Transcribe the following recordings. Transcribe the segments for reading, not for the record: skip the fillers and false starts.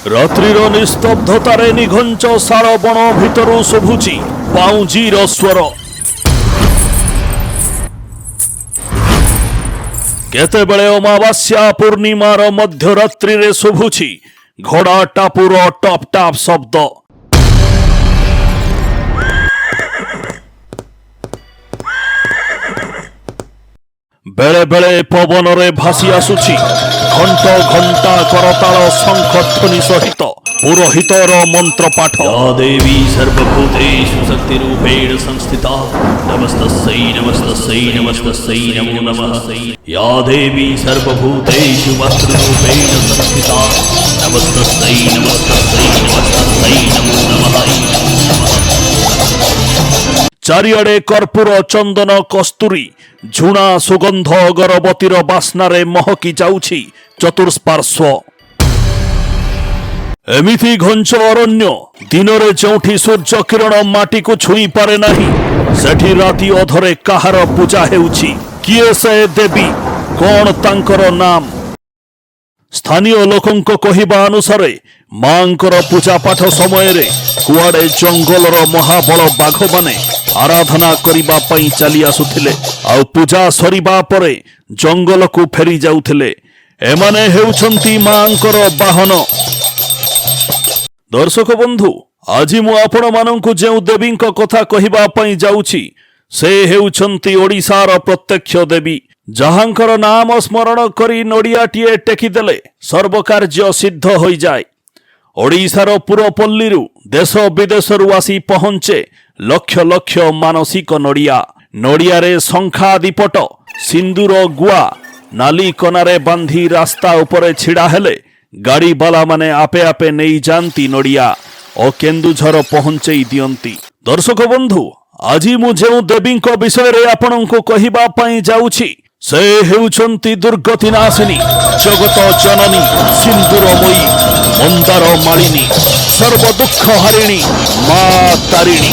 ରାତ୍ରିର ନିସ୍ତବ୍ଧତାରେ ନିଘଞ୍ଚ ଶାଳ ବଣ ଭିତରୁ ଶୁଭୁଛି ପାଉଁଜିର ସ୍ୱର। କେତେବେଳେ ଅମାବାସ୍ୟା ପୂର୍ଣ୍ଣିମାର ମଧ୍ୟରାତ୍ରିରେ ଶୁଭୁଛି ଘୋଡ଼ା ଟାପୁର ଟପ୍ ଟାପ୍ ଶବ୍ଦ। ବେଳେ ବେଳେ ପବନରେ ଭାସି ଆସୁଛି ଘଣ୍ଟ ଘଣ୍ଟା କରତାଳ ଶଙ୍ଖ ଧ୍ୱନି ସହିତ ପୁରୋହିତର ମନ୍ତ୍ର ପାଠ। या देवी सर्वभूतेषु शक्तिरूपेण संस्थिता नमस्तस्यै नमस्तस्यै नमस्तस्यै नमो नमः। या देवी सर्वभूतेषु मातृरूपेण संस्थिता नमस्तस्यै नमस्तस्यै नमस्तस्यै नमो नमः। ଚାରିଆଡ଼େ କର୍ପୂର ଚନ୍ଦନ କସ୍ତୁରୀ ଝୁଣା ସୁଗନ୍ଧ ଅଗରବତୀର ବାସ୍ନାରେ ମହକି ଯାଉଛି ଚତୁଃପାର୍ଶ୍ୱ। ଏମିତି ଘଞ୍ଚ ଅରଣ୍ୟ ଦିନରେ ଯେଉଁଠି ସୂର୍ଯ୍ୟ କିରଣ ମାଟିକୁ ଛୁଇଁ ପାରେ ନାହିଁ, ସେଠି ରାତି ଅଧରେ କାହାର ପୂଜା ହେଉଛି? କିଏ ସେ ଦେବୀ? କଣ ତାଙ୍କର ନାମ? ସ୍ଥାନୀୟ ଲୋକଙ୍କ କହିବା ଅନୁସାରେ ମାଙ୍କର ପୂଜା ପାଠ ସମୟରେ କୁଆଡ଼େ ଜଙ୍ଗଲର ମହାବଳ ବାଘମାନେ ଆରାଧନା କରିବା ପାଇଁ ଚାଲି ଆସୁଥିଲେ, ଆଉ ପୂଜା ସରିବା ପରେ ଜଙ୍ଗଲକୁ ଫେରି ଯାଉଥିଲେ। ଏମାନେ ହେଉଛନ୍ତି ମାଙ୍କର ବାହନ। ଦର୍ଶକ ବନ୍ଧୁ, ଆଜି ମୁଁ ଆପଣମାନଙ୍କୁ ଯେଉଁ ଦେବୀଙ୍କ କଥା କହିବା ପାଇଁ ଯାଉଛି, ସେ ହେଉଛନ୍ତି ଓଡ଼ିଶାର ପ୍ରତ୍ୟକ୍ଷ ଦେବୀ, ଯାହାଙ୍କର ନାମ ସ୍ମରଣ କରି ନଡ଼ିଆଟିଏ ଟେକିଦେଲେ ସର୍ବକାର୍ଯ୍ୟ ସିଦ୍ଧ ହୋଇଯାଏ। ଓଡ଼ିଶାର ପୁରପଲ୍ଲୀରୁ ଦେଶ ବିଦେଶରୁ ଆସି ପହଞ୍ଚେ ଲକ୍ଷ ଲକ୍ଷ ମାନସିକ ନଡ଼ିଆ। ନଡ଼ିଆରେ ଶଙ୍ଖା ଦିପଟ ସିନ୍ଦୁର ଗୁଆ ନାଲି କନାରେ ବାନ୍ଧି ରାସ୍ତା ଉପରେ ଛିଡ଼ା ହେଲେ ଗାଡ଼ିବାଲାମାନେ ଆପେ ଆପେ ନେଇଯାଆନ୍ତି ନଡ଼ିଆ ଓ କେନ୍ଦୁଝର ପହଞ୍ଚେଇ ଦିଅନ୍ତି। ଦର୍ଶକ ବନ୍ଧୁ, ଆଜି ମୁଁ ଯେଉଁ ଦେବୀଙ୍କ ବିଷୟରେ ଆପଣଙ୍କୁ କହିବା ପାଇଁ ଯାଉଛି, ସେ ହେଉଛନ୍ତି ଦୁର୍ଗତି ନାଶିନୀ, ଜଗତ ଜନନୀ, ସିନ୍ଦୁରମୟୀ, ମନ୍ଦାର ମାଳିନୀ, ସର୍ବଦୁଃଖ ହାରିଣୀ ମା ତାରିଣୀ।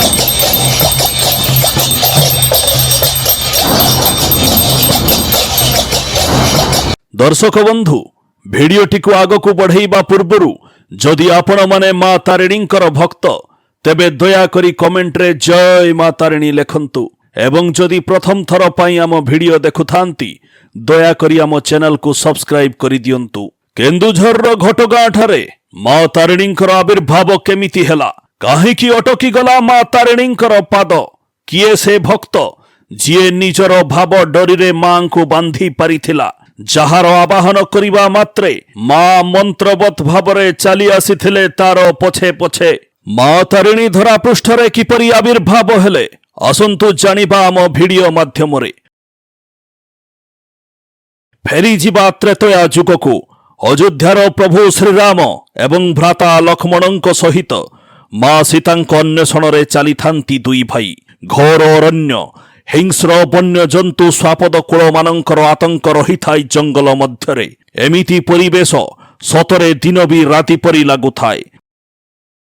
ଦର୍ଶକ ବନ୍ଧୁ, ଭିଡିଓଟିକୁ ଆଗକୁ ବଢ଼େଇବା ପୂର୍ବରୁ ଯଦି ଆପଣମାନେ ମା ତାରିଣୀଙ୍କର ଭକ୍ତ, ତେବେ ଦୟାକରି କମେଣ୍ଟରେ ଜୟ ମା ତାରିଣୀ ଲେଖନ୍ତୁ। ଏବଂ ଯଦି ପ୍ରଥମ ଥର ପାଇଁ ଆମ ଭିଡିଓ ଦେଖୁଥାନ୍ତି, ଦୟାକରି ଆମ ଚ୍ୟାନେଲକୁ ସବସ୍କ୍ରାଇବ କରିଦିଅନ୍ତୁ। କେନ୍ଦୁଝରର ଘଟଗାଁ ଠାରେ ମା ତାରିଣୀଙ୍କର ଆବିର୍ଭାବ କେମିତି ହେଲା? କାହିଁକି ଅଟକି ଗଲା ମା ତାରିଣୀଙ୍କର ପାଦ? କିଏ ସେ ଭକ୍ତ ଯିଏ ନିଜର ଭାବ ଡୋରିରେ ମାଙ୍କୁ ବାନ୍ଧି ପାରିଥିଲା, ଯାହାର ଆବାହନ କରିବା ମାତ୍ରେ ମା ମନ୍ତ୍ରବତ୍ ଭାବରେ ଚାଲି ଆସିଥିଲେ ତାର ପଛେ ପଛେ? ମା ତାରିଣୀ ଧରା ପୃଷ୍ଠରେ କିପରି ଆବିର୍ଭାବ ହେଲେ, ଆସନ୍ତୁ ଜାଣିବା ଆମ ଭିଡିଓ ମାଧ୍ୟମରେ। ଫେରିଯିବା ତ୍ରେତୟା ଯୁଗକୁ। ଅଯୋଧ୍ୟାର ପ୍ରଭୁ ଶ୍ରୀରାମ ଏବଂ ଭ୍ରାତା ଲକ୍ଷ୍ମଣଙ୍କ ସହିତ ମା ସୀତାଙ୍କ ଅନ୍ୱେଷଣରେ ଚାଲିଥାନ୍ତି ଦୁଇ ଭାଇ। ଘୋର ଅରଣ୍ୟ, ହିଂସ୍ର ବନ୍ୟଜନ୍ତୁ ସ୍ୱାପଦ କୂଳମାନଙ୍କର ଆତଙ୍କ ରହିଥାଏ ଜଙ୍ଗଲ ମଧ୍ୟରେ। ଏମିତି ପରିବେଶ ସତରେ ଦିନ ବି ରାତି ପରି ଲାଗୁଥାଏ।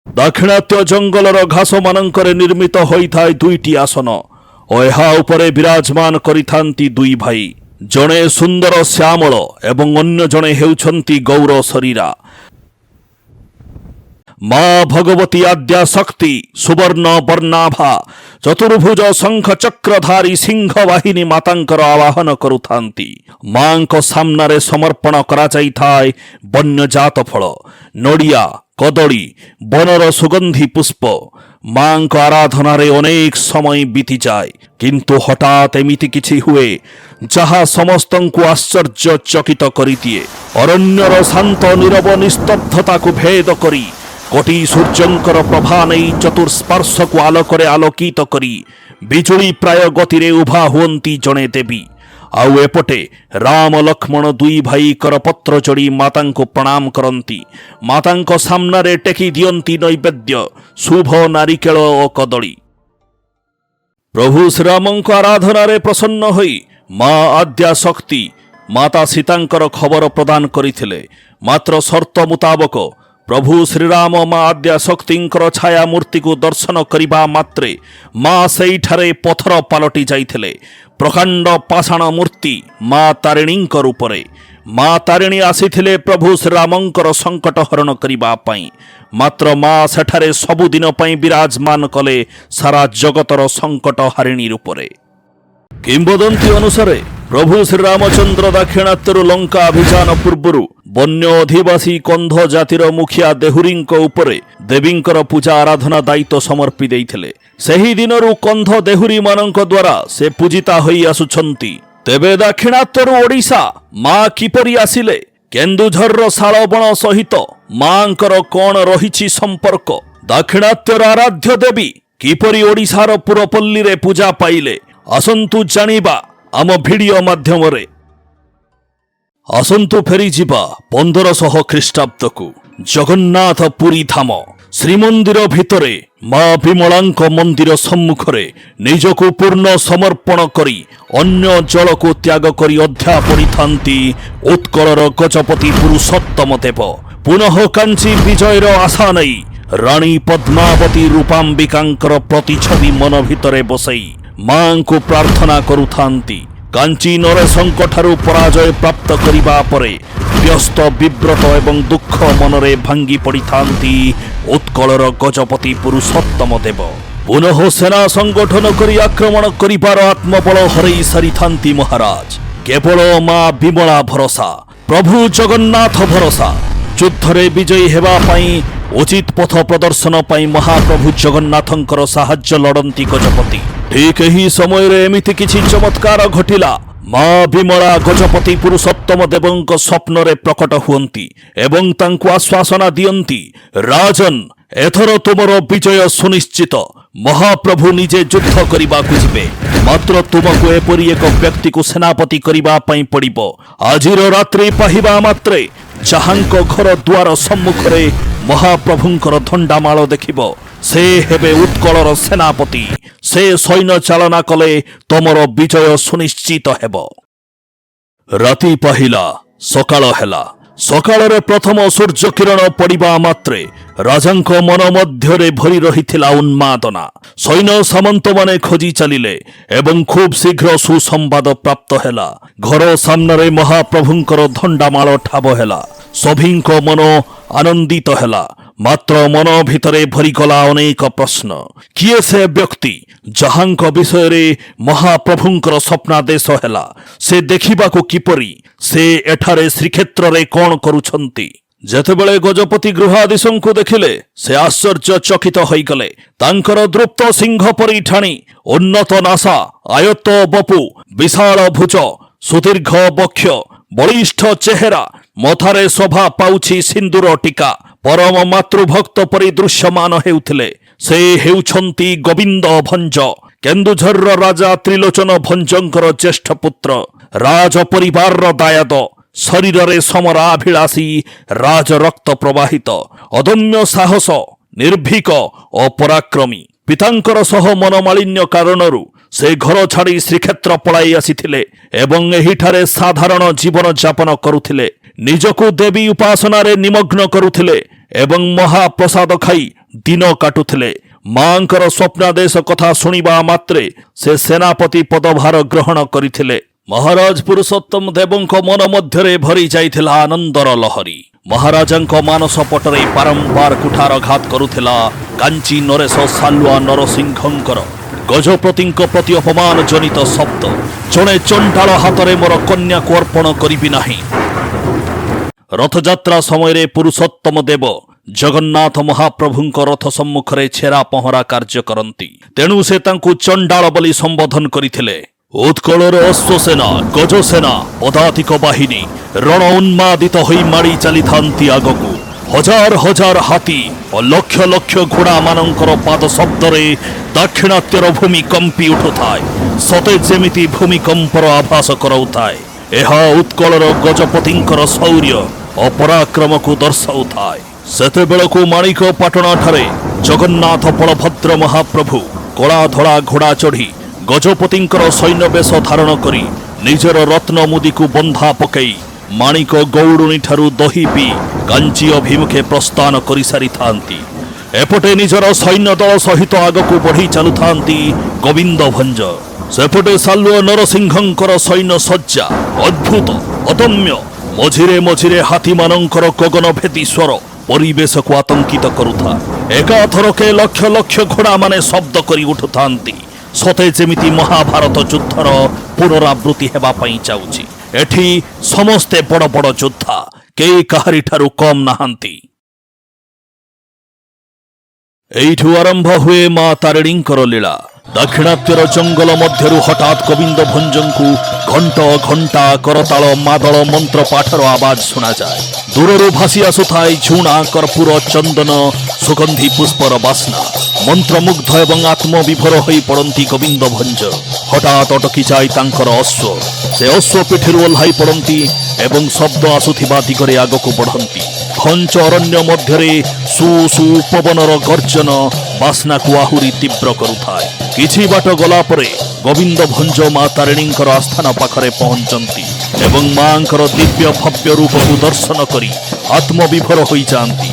ଦାକ୍ଷିଣାତ୍ୟ ଜଙ୍ଗଲର ଘାସମାନଙ୍କରେ ନିର୍ମିତ ହୋଇଥାଏ ଦୁଇଟି ଆସନ ଓ ଏହା ଉପରେ ବିରାଜମାନ କରିଥାନ୍ତି ଦୁଇ ଭାଇ। ଜଣେ ସୁନ୍ଦର ଶ୍ୟାମଳ ଏବଂ ଅନ୍ୟ ଜଣେ ହେଉଛନ୍ତି ଗୌର ଶରୀରା। ମା ଭଗବତୀ ଆଦ୍ୟା ଶକ୍ତି ସୁବର୍ଣ୍ଣ ବର୍ଣ୍ଣାଭା ଚତୁର୍ଭୁଜ ଶଙ୍ଖ ଚକ୍ରଧାରୀ ସିଂହ ବାହିନୀ ମାତାଙ୍କର ଆବାହନ କରୁଥାନ୍ତି। ମାଙ୍କ ସାମ୍ନାରେ ସମର୍ପଣ କରାଯାଇଥାଏ ବନ୍ୟଜାତ ଫଳ, ନଡ଼ିଆ, କଦଳୀ, ବନର ସୁଗନ୍ଧି ପୁଷ୍ପ। ମାଙ୍କ ଆରାଧନାରେ ଅନେକ ସମୟ ବିତିଯାଏ, କିନ୍ତୁ ହଠାତ୍ ଏମିତି କିଛି ହୁଏ ଯାହା ସମସ୍ତଙ୍କୁ ଆଶ୍ଚର୍ଯ୍ୟଚକିତ କରିଦିଏ। ଅରଣ୍ୟର ଶାନ୍ତ ନୀରବ ନିସ୍ତବ୍ଧତାକୁ ଭେଦ କରି କୋଟି ସୂର୍ଯ୍ୟଙ୍କର ପ୍ରଭା ନେଇ ଚତୁଃପାର୍ଶ୍ୱକୁ ଆଲୋକରେ ଆଲୋକିତ କରି ବିଜୁଳି ପ୍ରାୟ ଗତିରେ ଉଭା ହୁଅନ୍ତି ଜଣେ ଦେବୀ। ଆଉ ଏପଟେ ରାମ ଲକ୍ଷ୍ମଣ ଦୁଇ ଭାଇ କରପତ୍ର ଯୋଡ଼ି ମାତାଙ୍କୁ ପ୍ରଣାମ କରନ୍ତି। ମାତାଙ୍କ ସାମ୍ନାରେ ଟେକି ଦିଅନ୍ତି ନୈବେଦ୍ୟ, ଶୁଭ ନାରିକେଳ ଓ କଦଳୀ। ପ୍ରଭୁ ଶ୍ରୀରାମଙ୍କ ଆରାଧନାରେ ପ୍ରସନ୍ନ ହୋଇ ମା ଆଦ୍ୟା ଶକ୍ତି ମାତା ସୀତାଙ୍କର ଖବର ପ୍ରଦାନ କରିଥିଲେ। ମାତ୍ର ସର୍ତ୍ତ ମୁତାବକ ପ୍ରଭୁ ଶ୍ରୀରାମ ମା ଆଦ୍ୟା ଶକ୍ତିଙ୍କର ଛାୟା ମୂର୍ତ୍ତିକୁ ଦର୍ଶନ କରିବା ମାତ୍ରେ ମା ସେଇଠାରେ ପଥର ପାଲଟି ଯାଇଥିଲେ। ପ୍ରକାଣ୍ଡ ପାଷାଣ ମୂର୍ତ୍ତି ମା ତାରିଣୀଙ୍କ ରୂପରେ। ମା ତାରିଣୀ ଆସିଥିଲେ ପ୍ରଭୁ ଶ୍ରୀରାମଙ୍କର ସଙ୍କଟ ହରଣ କରିବା ପାଇଁ। ମାତ୍ର ମା ସେଠାରେ ସବୁଦିନ ପାଇଁ ବିରାଜମାନ କଲେ ସାରା ଜଗତର ସଙ୍କଟ ହାରିଣୀ ରୂପରେ। କିମ୍ବଦନ୍ତୀ ଅନୁସାରେ ପ୍ରଭୁ ଶ୍ରୀରାମଚନ୍ଦ୍ର ଦାକ୍ଷିଣାତ୍ୟରୁ ଲଙ୍କା ଅଭିଯାନ ପୂର୍ବରୁ ବନ୍ୟ ଅଧିବାସୀ କନ୍ଧ ଜାତିର ମୁଖିଆ ଦେହୁରୀଙ୍କ ଉପରେ ଦେବୀଙ୍କର ପୂଜା ଆରାଧନା ଦାୟିତ୍ୱ ସମର୍ପି ଦେଇଥିଲେ। ସେହି ଦିନରୁ କନ୍ଧ ଦେହୁରୀମାନଙ୍କ ଦ୍ୱାରା ସେ ପୂଜିତା ହୋଇ ଆସୁଛନ୍ତି। ତେବେ ଦାକ୍ଷିଣାତ୍ୟରୁ ଓଡ଼ିଶା ମା କିପରି ଆସିଲେ? କେନ୍ଦୁଝରର ଶାଳବଣ ସହିତ ମାଙ୍କର କ'ଣ ରହିଛି ସମ୍ପର୍କ? ଦାକ୍ଷିଣାତ୍ୟର ଆରାଧ୍ୟ ଦେବୀ କିପରି ଓଡ଼ିଶାର ପୁରପଲ୍ଲୀରେ ପୂଜା ପାଇଲେ? ଆସନ୍ତୁ ଜାଣିବା ଆମ ଭିଡିଓ ମାଧ୍ୟମରେ। ଆସନ୍ତୁ ଫେରିଯିବା 1500 ଖ୍ରୀଷ୍ଟାବ୍ଦକୁ। ଜଗନ୍ନାଥ ପୁରୀ ଧାମ ଶ୍ରୀମନ୍ଦିର ଭିତରେ ମା ବିମଳାଙ୍କ ମନ୍ଦିର ସମ୍ମୁଖରେ ନିଜକୁ ପୂର୍ଣ୍ଣ ସମର୍ପଣ କରି ଅନ୍ୟ ଜଳକୁ ତ୍ୟାଗ କରି ଅଧ୍ୟା ପଡ଼ିଥାନ୍ତି ଉତ୍କଳର ଗଜପତି ପୁରୁଷୋତ୍ତମ ଦେବ। ପୁନଃ କାଞ୍ଚି ବିଜୟର ଆଶା ନେଇ ରାଣୀ ପଦ୍ମାବତୀ ରୂପାମ୍ବିକାଙ୍କର ପ୍ରତିଛବି ମନ ଭିତରେ ବସେଇ ମାଙ୍କୁ ପ୍ରାର୍ଥନା କରୁଥାନ୍ତି। କାଞ୍ଚି ନରେଶଙ୍କଠାରୁ ପରାଜୟ ପ୍ରାପ୍ତ କରିବା ପରେ ବ୍ୟସ୍ତ ବିବ୍ରତ ଏବଂ ଦୁଃଖ ମନରେ ଭାଙ୍ଗି ପଡ଼ିଥାନ୍ତି ଉତ୍କଳର ଗଜପତି ପୁରୁଷୋତ୍ତମ ଦେବ। ପୁନଃ ସେନା ସଂଗଠନ କରି ଆକ୍ରମଣ କରିବାର ଆତ୍ମବଳ ହରେଇ ସାରିଥାନ୍ତି ମହାରାଜ। କେବଳ ମା ବିମଳା ଭରସା, ପ୍ରଭୁ ଜଗନ୍ନାଥ ଭରସା। ଯୁଦ୍ଧରେ ବିଜୟୀ ହେବା ପାଇଁ ଉଚିତ ପଥ ପ୍ରଦର୍ଶନ ପାଇଁ ମହାପ୍ରଭୁ ଜଗନ୍ନାଥଙ୍କର ସାହାଯ୍ୟ ଲୋଡ଼ନ୍ତି ଗଜପତି। ଠିକ୍ ଏହି ସମୟରେ ଏମିତି କିଛି ଚମତ୍କାର ଘଟିଲା। ମା ବିମଳା ଗଜପତି ପୁରୁଷୋତ୍ତମ ଦେବଙ୍କ ସ୍ୱପ୍ନରେ ପ୍ରକଟ ହୁଅନ୍ତି ଏବଂ ତାଙ୍କୁ ଆଶ୍ୱାସନା ଦିଅନ୍ତି, ରାଜନ୍, ଏଥର ତୁମର ବିଜୟ ସୁନିଶ୍ଚିତ। ମହାପ୍ରଭୁ ନିଜେ ଯୁଦ୍ଧ କରିବାକୁ ଯିବେ। ମାତ୍ର ତୁମକୁ ଏପରି ଏକ ବ୍ୟକ୍ତିକୁ ସେନାପତି କରିବା ପାଇଁ ପଡ଼ିବ। ଆଜିର ରାତ୍ରି ପାହିବା ମାତ୍ରେ ଯାହାଙ୍କ ଘର ଦ୍ୱାର ସମ୍ମୁଖରେ ମହାପ୍ରଭୁଙ୍କର ଧଣ୍ଡାମାଳ ଦେଖିବ, ସେ ହେବେ ଉତ୍କଳର ସେନାପତି। ସେ ସୈନ୍ୟ ଚାଳନା କଲେ ତମର ବିଜୟ ସୁନିଶ୍ଚିତ ହେବ। ରାତି ପାହିଲା, ସକାଳ ହେଲା। ସକାଳରେ ପ୍ରଥମ ସୂର୍ଯ୍ୟ କିରଣ ପଡ଼ିବା ମାତ୍ରେ ରାଜାଙ୍କ ମନ ମଧ୍ୟରେ ଭରି ରହିଥିଲା ଉନ୍ମାଦନା। ସୈନ୍ୟ ସାମନ୍ତମାନେ ଖୋଜି ଚାଲିଲେ ଏବଂ ଖୁବ୍ ଶୀଘ୍ର ସୁସମ୍ବାଦ ପ୍ରାପ୍ତ ହେଲା। ଘର ସାମ୍ନାରେ ମହାପ୍ରଭୁଙ୍କର ଧଣ୍ଡାମାଳ ଠାବ ହେଲା। ସଭିଙ୍କ ମନ ଆନନ୍ଦିତ ହେଲା। ମାତ୍ର ମନ ଭିତରେ ଭରିଗଲା ଅନେକ ପ୍ରଶ୍ନ। କିଏ ସେ ବ୍ୟକ୍ତି ଯାହାଙ୍କ ବିଷୟରେ ମହାପ୍ରଭୁଙ୍କର ସ୍ୱପ୍ନାଦେଶ ହେଲା? ସେ ଦେଖିବାକୁ କିପରି? ସେ ଏଠାରେ ଶ୍ରୀକ୍ଷେତ୍ରରେ କ'ଣ କରୁଛନ୍ତି? ଯେତେବେଳେ ଗଜପତି ଗୃହାଧୀଶଙ୍କୁ ଦେଖିଲେ ସେ ଆଶ୍ଚର୍ଯ୍ୟଚକିତ ହୋଇଗଲେ। ତାଙ୍କର ଦୃପ୍ତ ସିଂହ ପରି ଠାଣି, ଉନ୍ନତ ନାସା, ଆୟତ ବପୁ, ବିଶାଳ ଭୁଜ, ସୁଦୀର୍ଘ ବକ୍ଷ, ବଳିଷ୍ଠ ଚେହେରା, ମଥାରେ ଶୋଭା ପାଉଛି ସିନ୍ଦୁର ଟିକା, ପରମ ମାତୃଭକ୍ତ ପରି ଦୃଶ୍ୟମାନ ହେଉଥିଲେ। ସେ ହେଉଛନ୍ତି ଗୋବିନ୍ଦ ଭଞ୍ଜ, କେନ୍ଦୁଝରର ରାଜା ତ୍ରିଲୋଚନ ଭଞ୍ଜଙ୍କର ଜ୍ୟେଷ୍ଠ ପୁତ୍ର, ରାଜ ପରିବାରର ଦାୟାଦ, ଶରୀରରେ ସମରାଭିଳାଷୀ, ରାଜ ରକ୍ତ ପ୍ରବାହିତ, ଅଦମ୍ୟ ସାହସ, ନିର୍ଭୀକ ଓ ପରାକ୍ରମୀ। ପିତାଙ୍କର ସହ ମନମାଳିନ୍ୟ କାରଣରୁ ସେ ଘର ଛାଡ଼ି ଶ୍ରୀକ୍ଷେତ୍ର ପଳାଇ ଆସିଥିଲେ ଏବଂ ଏହିଠାରେ ସାଧାରଣ ଜୀବନ ଯାପନ କରୁଥିଲେ। ନିଜକୁ ଦେବୀ ଉପାସନାରେ ନିମଗ୍ନ କରୁଥିଲେ ଏବଂ ମହାପ୍ରସାଦ ଖାଇ ଦିନ କାଟୁଥିଲେ। ମାଙ୍କର ସ୍ୱପ୍ନାଦେଶ କଥା ଶୁଣିବା ମାତ୍ରେ ସେ ସେନାପତି ପଦଭାର ଗ୍ରହଣ କରିଥିଲେ। ମହାରାଜ ପୁରୁଷୋତ୍ତମ ଦେବଙ୍କ ମନ ମଧ୍ୟରେ ଭରି ଯାଇଥିଲା ଆନନ୍ଦର ଲହରୀ। ମହାରାଜାଙ୍କ ମାନସ ପଟରେ ବାରମ୍ବାର କୁଠାରଘାତ କରୁଥିଲା କାଞ୍ଚି ନରେଶ ସାଲୁଆ ନରସିଂହଙ୍କର ଗଜପତିଙ୍କ ପ୍ରତି ଅପମାନ ଜନିତ ଶବ୍ଦ। ଜଣେ ଚଣ୍ଡାଳ ହାତରେ ମୋର କନ୍ୟାକୁ ଅର୍ପଣ କରିବି ନାହିଁ। ରଥଯାତ୍ରା ସମୟରେ ପୁରୁଷୋତ୍ତମ ଦେବ ଜଗନ୍ନାଥ ମହାପ୍ରଭୁଙ୍କ ରଥ ସମ୍ମୁଖରେ ଛେରା ପହଁରା କାର୍ଯ୍ୟ କରନ୍ତି। ତେଣୁ ସେ ତାଙ୍କୁ ଚଣ୍ଡାଳ ବୋଲି ସମ୍ବୋଧନ କରିଥିଲେ। ଉତ୍କଳର ଅଶ୍ୱସେନା, ଗଜସେନା, ପଦାତିକ ବାହିନୀ ରଣ ଉନ୍ମାଦିତ ହୋଇ ମାଡ଼ି ଚାଲିଥାନ୍ତି ଆଗକୁ। ହଜାର ହଜାର ହାତୀ ଓ ଲକ୍ଷ ଲକ୍ଷ ଘୋଡ଼ାମାନଙ୍କର ପାଦ ଶବ୍ଦରେ ଦାକ୍ଷିଣାତ୍ୟର ଭୂମି କମ୍ପି ଉଠୁଥାଏ। ସତେ ଯେମିତି ଭୂମିକମ୍ପର ଆଭାସ କରାଉଥାଏ। ଏହା ଉତ୍କଳର ଗଜପତିଙ୍କର ଶୌର୍ଯ୍ୟ ଓ ପରାକ୍ରମକୁ ଦର୍ଶାଉଥାଏ। ସେତେବେଳକୁ ମାଣିକ ପାଟଣାଠାରେ ଜଗନ୍ନାଥ ବଳଭଦ୍ର ମହାପ୍ରଭୁ କଳା ଧଳା ଘୋଡ଼ା ଚଢ଼ି ଗଜପତିଙ୍କର ସୈନ୍ୟବେଶ ଧାରଣ କରି ନିଜର ରତ୍ନ ମୁଦିକୁ ବନ୍ଧା ପକାଇ ମାଣିକ ଗୌଡ଼ୁଣୀଠାରୁ ଦହି ପିଇ କାଞ୍ଚି ଅଭିମୁଖେ ପ୍ରସ୍ଥାନ କରିସାରିଥାନ୍ତି। ଏପଟେ ନିଜର ସୈନ୍ୟ ଦଳ ସହିତ ଆଗକୁ ବଢ଼ି ଚାଲୁଥାନ୍ତି ଗୋବିନ୍ଦ ଭଞ୍ଜ। ସେପଟେ ସାଲୁଅ ନରସିଂହଙ୍କର ସୈନ୍ୟ ସଜ୍ଜା ଅଦ୍ଭୁତ, ଅଦମ୍ୟ, ମଝିରେ ମଝିରେ ହାତୀମାନଙ୍କର ଗଗନଭେଦୀ ସ୍ୱର ପରିବେଶକୁ ଆତଙ୍କିତ କରୁଥାଏ। ଏକାଥରକେ ଲକ୍ଷ ଲକ୍ଷ ଘୋଡ଼ାମାନେ ଶବ୍ଦ କରି ଉଠୁଥାନ୍ତି, ସତେ ଯେମିତି ମହାଭାରତ ଯୁଦ୍ଧର ପୁନରାବୃତ୍ତି ହେବା ପାଇଁ ଯାଉଛି। ଏଠି ସମସ୍ତେ ବଡ଼ ବଡ଼ ଯୋଦ୍ଧା, କେହି କାହାରିଠାରୁ କମ୍ ନାହାନ୍ତି। ଏଇଠୁ ଆରମ୍ଭ ହୁଏ ମା ତାରିଣୀଙ୍କର ଲୀଳା। ଦାକ୍ଷିଣାତ୍ୟର ଜଙ୍ଗଲ ମଧ୍ୟରୁ ହଠାତ୍ ଗୋବିନ୍ଦ ଭଞ୍ଜଙ୍କୁ ଘଣ୍ଟ ଘଣ୍ଟା କରତାଳ ମାଦଳ ମନ୍ତ୍ର ପାଠର ଆବାଜ ଶୁଣାଯାଏ। ଦୂରରୁ ଭାସି ଆସୁଥାଏ ଝୁଣା, କର୍ପୂର, ଚନ୍ଦନ, ସୁଗନ୍ଧି ପୁଷ୍ପର ବାସ୍ନା। ମନ୍ତ୍ରମୁଗ୍ଧ ଏବଂ ଆତ୍ମବିଭୋର ହୋଇ ପଡ଼ନ୍ତି ଗୋବିନ୍ଦ ଭଞ୍ଜ। ହଠାତ୍ ଅଟକି ଯାଏ ତାଙ୍କର ଅଶ୍ୱ। ସେ ଅଶ୍ୱ ପିଠିରୁ ଓହ୍ଲାଇ ପଡ଼ନ୍ତି ଏବଂ ଶବ୍ଦ ଆସୁଥିବା ଦିଗରେ ଆଗକୁ ବଢ଼ନ୍ତି। ଘଞ୍ଚ ଅରଣ୍ୟ ମଧ୍ୟରେ ସୁ ସୁ ପବନର ଗର୍ଜନ ବାସ୍ନାକୁ ଆହୁରି ତୀବ୍ର କରୁଥାଏ। କିଛି ବାଟ ଗଲା ପରେ ଗୋବିନ୍ଦ ଭଞ୍ଜ ମା ତାରିଣୀଙ୍କର ଆସ୍ଥାନ ପାଖରେ ପହଞ୍ଚନ୍ତି ଏବଂ ମାଙ୍କର ଦିବ୍ୟ ଭବ୍ୟ ରୂପକୁ ଦର୍ଶନ କରି ଆତ୍ମବିଭୋର ହୋଇଯାଆନ୍ତି।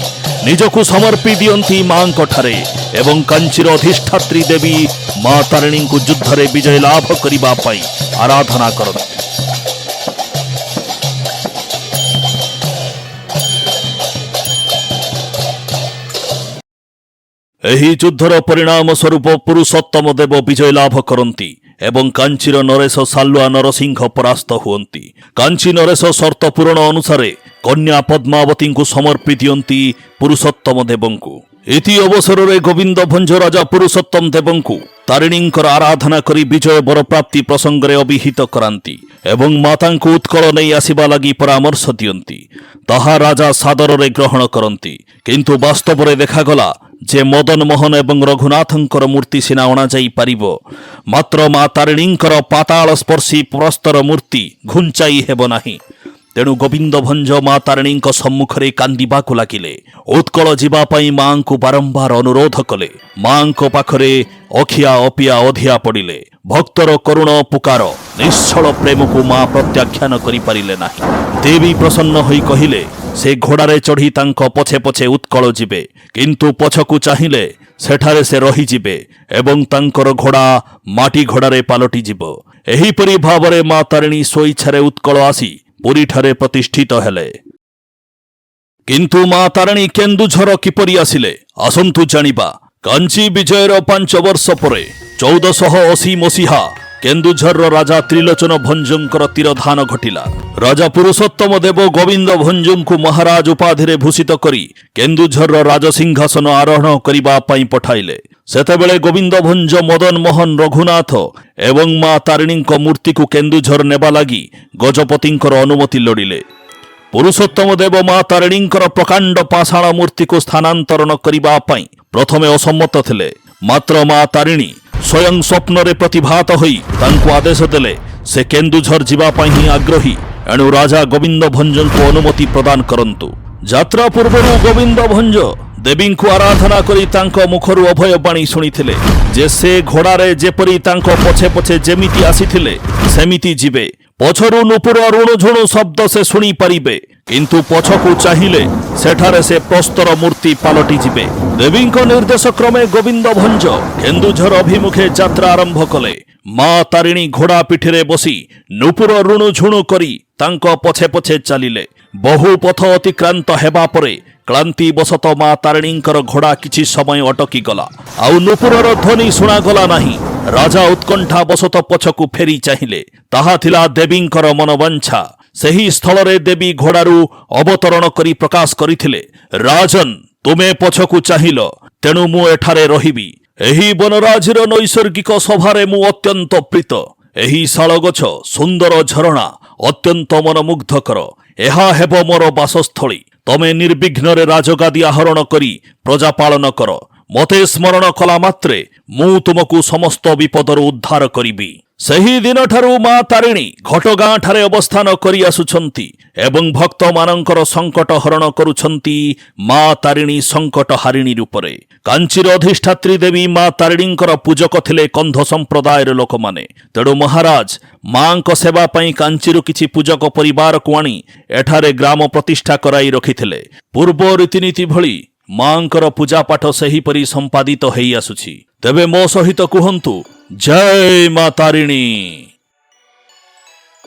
ନିଜକୁ ସମର୍ପି ଦିଅନ୍ତି ମାଙ୍କଠାରେ ଏବଂ କାଞ୍ଚିର ଅଧିଷ୍ଠାତ୍ରୀ ଦେବୀ ମା ତାରିଣୀଙ୍କୁ ଯୁଦ୍ଧରେ ବିଜୟ ଲାଭ କରିବା ପାଇଁ ଆରାଧନା କରନ୍ତି। ଏହି ଯୁଦ୍ଧର ପରିଣାମ ସ୍ୱରୂପ ପୁରୁଷୋତ୍ତମ ଦେବ ବିଜୟ ଲାଭ କରନ୍ତି ଏବଂ କାଞ୍ଚିର ନରେଶ ସାଲୁଆ ନରସିଂହ ପରାସ୍ତ ହୁଅନ୍ତି। କାଞ୍ଚି ନରେଶ ସର୍ତ୍ତ ପୂରଣ ଅନୁସାରେ କନ୍ୟା ପଦ୍ମାବତୀଙ୍କୁ ସମର୍ପି ଦିଅନ୍ତି ପୁରୁଷୋତ୍ତମ ଦେବଙ୍କୁ। ଇତି ଅବସରରେ ଗୋବିନ୍ଦ ଭଞ୍ଜ ରାଜା ପୁରୁଷୋତ୍ତମ ଦେବଙ୍କୁ ତାରିଣୀଙ୍କର ଆରାଧନା କରି ବିଜୟ ବରପ୍ରାପ୍ତି ପ୍ରସଙ୍ଗରେ ଅଭିହିତ କରାନ୍ତି ଏବଂ ମାତାଙ୍କୁ ଉତ୍କଳ ନେଇ ଆସିବା ଲାଗି ପରାମର୍ଶ ଦିଅନ୍ତି। ତାହା ରାଜା ସାଦରରେ ଗ୍ରହଣ କରନ୍ତି। କିନ୍ତୁ ବାସ୍ତବରେ ଦେଖାଗଲା ଯେ ମଦନ ମୋହନ ଏବଂ ରଘୁନାଥଙ୍କର ମୂର୍ତ୍ତି ସିନା ଅଣାଯାଇ ପାରିବ, ମାତ୍ର ମା ତାରିଣୀଙ୍କର ପାତାଳ ସ୍ପର୍ଶୀ ପ୍ରସ୍ତର ମୂର୍ତ୍ତି ଘୁଞ୍ଚାଇ ହେବ ନାହିଁ। ତେଣୁ ଗୋବିନ୍ଦ ଭଞ୍ଜ ମା ତାରିଣୀଙ୍କ ସମ୍ମୁଖରେ କାନ୍ଦିବାକୁ ଲାଗିଲେ। ଉତ୍କଳ ଯିବା ପାଇଁ ମାଙ୍କୁ ବାରମ୍ବାର ଅନୁରୋଧ କଲେ। ମାଙ୍କ ପାଖରେ ଅଖିଆ ଅପିଆ ଅଧିଆ ପଡ଼ିଲେ। ଭକ୍ତର କରୁଣ ପୁକାର ନିଶ୍ଚଳ ପ୍ରେମକୁ ମା ପ୍ରତ୍ୟାଖ୍ୟାନ କରିପାରିଲେ ନାହିଁ। ଦେବୀ ପ୍ରସନ୍ନ ହୋଇ କହିଲେ ସେ ଘୋଡ଼ାରେ ଚଢ଼ି ତାଙ୍କ ପଛେ ପଛେ ଉତ୍କଳ ଯିବେ, କିନ୍ତୁ ପଛକୁ ଚାହିଁଲେ ସେଠାରେ ସେ ରହିଯିବେ ଏବଂ ତାଙ୍କର ଘୋଡ଼ା ମାଟି ଘୋଡ଼ାରେ ପାଲଟିଯିବ। ଏହିପରି ଭାବରେ ମା ତାରିଣୀ ସ୍ୱଇଚ୍ଛାରେ ଉତ୍କଳ ଆସି ପୁରୀଠାରେ ପ୍ରତିଷ୍ଠିତ ହେଲେ। କିନ୍ତୁ ମା ତାରିଣୀ କେନ୍ଦୁଝର କିପରି ଆସିଲେ, ଆସନ୍ତୁ ଜାଣିବା। କାଞ୍ଚି ବିଜୟର 5 ବର୍ଷ ପରେ 1480 ମସିହା କେନ୍ଦୁଝରର ରାଜା ତ୍ରିଲୋଚନ ଭଞ୍ଜଙ୍କର ତିରୋଧାନ ଘଟିଲା। ରାଜା ପୁରୁଷୋତ୍ତମ ଦେବ ଗୋବିନ୍ଦ ଭଞ୍ଜଙ୍କୁ ମହାରାଜ ଉପାଧିରେ ଭୂଷିତ କରି କେନ୍ଦୁଝରର ରାଜସିଂହାସନ ଆରୋହଣ କରିବା ପାଇଁ ପଠାଇଲେ। ସେତେବେଳେ ଗୋବିନ୍ଦ ଭଞ୍ଜ ମଦନ ମୋହନ ରଘୁନାଥ ଏବଂ ମା ତାରିଣୀଙ୍କ ମୂର୍ତ୍ତିକୁ କେନ୍ଦୁଝର ନେବା ଲାଗି ଗଜପତିଙ୍କର ଅନୁମତି ଲୋଡ଼ିଲେ। ପୁରୁଷୋତ୍ତମ ଦେବ ମା ତାରିଣୀଙ୍କର ପ୍ରକାଣ୍ଡ ପାଷାଣ ମୂର୍ତ୍ତିକୁ ସ୍ଥାନାନ୍ତରଣ କରିବା ପାଇଁ ପ୍ରଥମେ ଅସମ୍ମତ ଥିଲେ। ମାତ୍ର ମା ତାରିଣୀ ସ୍ୱୟଂ ସ୍ୱପ୍ନରେ ପ୍ରତିଭାତ ହୋଇ ତାଙ୍କୁ ଆଦେଶ ଦେଲେ ସେ କେନ୍ଦୁଝର ଯିବା ପାଇଁ ହିଁ ଆଗ୍ରହୀ, ଏଣୁ ରାଜା ଗୋବିନ୍ଦ ଭଞ୍ଜଙ୍କୁ ଅନୁମତି ପ୍ରଦାନ କରନ୍ତୁ। ଯାତ୍ରା ପୂର୍ବରୁ ଗୋବିନ୍ଦ ଭଞ୍ଜ ଦେବୀଙ୍କୁ ଆରାଧନା କରି ତାଙ୍କ ମୁଖରୁ ଅଭୟ ବାଣୀ ଶୁଣିଥିଲେ ଯେ ସେ ଘୋଡ଼ାରେ ଯେପରି ତାଙ୍କ ପଛେ ପଛେ ଯେମିତି ଆସିଥିଲେ ସେମିତି ଯିବେ। ପଛରୁ ନୂପୁର ରୁଣୁଝୁଣୁ ଶବ୍ଦ ସେ ଶୁଣିପାରିବେ, କିନ୍ତୁ ପଛକୁ ଚାହିଁଲେ ସେଠାରେ ସେ ପ୍ରସ୍ତର ମୂର୍ତ୍ତି ପାଲଟି ଯିବେ। ଦେବୀଙ୍କ ନିର୍ଦ୍ଦେଶ କ୍ରମେ ଗୋବିନ୍ଦ ଭଞ୍ଜ କେନ୍ଦୁଝର ଅଭିମୁଖେ ଯାତ୍ରା ଆରମ୍ଭ କଲେ। ମା ତାରିଣୀ ଘୋଡ଼ା ପିଠିରେ ବସି ନୂପୁର ରୁଣୁଝୁଣୁ କରି ତାଙ୍କ ପଛେ ପଛେ ଚାଲିଲେ। ବହୁ ପଥ ଅତିକ୍ରାନ୍ତ ହେବା ପରେ କ୍ଳାନ୍ତି ବଶତଃ ମା ତାରିଣୀଙ୍କର ଘୋଡ଼ା କିଛି ସମୟ ଅଟକି ଗଲା। ଆଉ ନୂପୁରର ଧ୍ୱନି ଶୁଣାଗଲା ନାହିଁ। ରାଜା ଉତ୍କଣ୍ଠା ବଶତଃ ପଛକୁ ଫେରି ଚାହିଁଲେ। ତାହା ଥିଲା ଦେବୀଙ୍କର ମନୋବାଞ୍ଛା। ସେହି ସ୍ଥଳରେ ଦେବୀ ଘୋଡ଼ାରୁ ଅବତରଣ କରି ପ୍ରକାଶ କରିଥିଲେ, ରାଜନ୍, ତୁମେ ପଛକୁ ଚାହିଁଲ, ତେଣୁ ମୁଁ ଏଠାରେ ରହିବି। ଏହି ବନରାଜର ନୈସର୍ଗିକ ଶୋଭାରେ ମୁଁ ଅତ୍ୟନ୍ତ ପ୍ରୀତ। ଏହି ଶାଳଗଛ, ସୁନ୍ଦର ଝରଣା ଅତ୍ୟନ୍ତ ମନମୁଗ୍ଧକର। ଏହା ହେବ ମୋର ବାସସ୍ଥଳୀ। ତମେ ନିର୍ବିଘ୍ନରେ ରାଜଗାଦି ଆହରଣ କରି ପ୍ରଜା ପାଳନ କର। ମୋତେ ସ୍ମରଣ କଲା ମାତ୍ରେ ମୁଁ ତୁମକୁ ସମସ୍ତ ବିପଦରୁ ଉଦ୍ଧାର କରିବି। ସେହି ଦିନଠାରୁ ମା ତାରିଣୀ ଘଟଗାଁ ଠାରେ ଅବସ୍ଥାନ କରି ଆସୁଛନ୍ତି ଏବଂ ଭକ୍ତମାନଙ୍କର ସଙ୍କଟ ହରଣ କରୁଛନ୍ତି ମା ତାରିଣୀ ସଙ୍କଟ ହାରିଣୀ ରୂପରେ। କାଞ୍ଚିର ଅଧିଷ୍ଠାତ୍ରୀ ଦେବୀ ମା ତାରିଣୀଙ୍କର ପୂଜକ ଥିଲେ କନ୍ଧ ସମ୍ପ୍ରଦାୟର ଲୋକମାନେ। ତେଣୁ ମହାରାଜ ମାଙ୍କ ସେବା ପାଇଁ କାଞ୍ଚିରୁ କିଛି ପୂଜକ ପରିବାରକୁ ଆଣି ଏଠାରେ ଗ୍ରାମ ପ୍ରତିଷ୍ଠା କରାଇ ରଖିଥିଲେ। ପୂର୍ବ ରୀତିନୀତି ଭଳି ମାଙ୍କର ପୂଜାପାଠ ସେହିପରି ସମ୍ପାଦିତ ହେଇ ଆସୁଛି। ତେବେ ମୋ ସହିତ କୁହନ୍ତୁ, ଜୟ ମା ତାରିଣୀ।